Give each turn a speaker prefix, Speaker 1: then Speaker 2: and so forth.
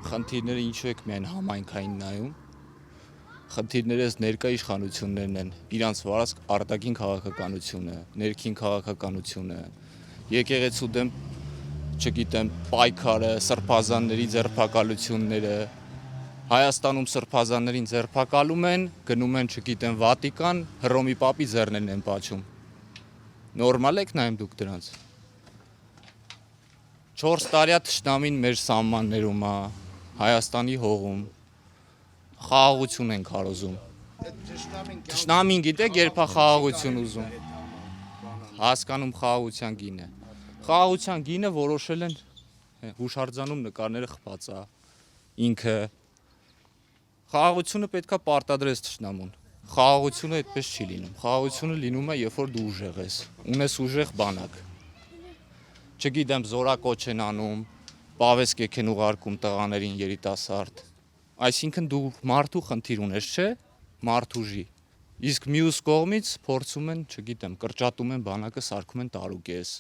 Speaker 1: խնդիրները ինչու եք միայն համայնքային նայում։ Խնդիրները ներկա իշխանություններն են, իրանց վարած արտաքին քաղաքականությունը, ներքին քաղաքականությունը, եկեղեցու դեմ, չգիտեմ, պայքարը, սրբազանների ձերբակալությունները, Հայաստանում սրբազաններին ձերբակալում են, գնում են, չգիտեմ, Վատիկան, Հռոմի պապի ձեռներն են պաչում։ Նորմալ եք նայում դուք դրանց։ 4 տարյա թշնամին մեր սահմաններում է, Հայաստանի հողում, խաղաղություն են քարոզում։ Թշնամին գիտեք, երբ է խաղաղություն ուզում։ Հասկանում խաղաղության գինը։ Խաղաղության գինը որոշել են հուշարձանում նկարները խփած է, ինքը։ Խաղաղությունը պետք է պարտադրես թշնամուն։ Խաղաղությունը այդպես չի լինում։ Խաղաղությունը լինում է, երբ որ դու ուժեղ ես, ունես ուժեղ բանակ։ Չգիտեմ, զորակոչ են անում, պավեսկ եք են ուղարկում տղաներին երիտասարդ։ Այսինքն դու մարդու խնդիր ունես, չէ՞, մարդուժի։ Իսկ մյուս կողմից փորձում են, չգիտեմ, կրճատում են բանակը, սարքում են տարուկես։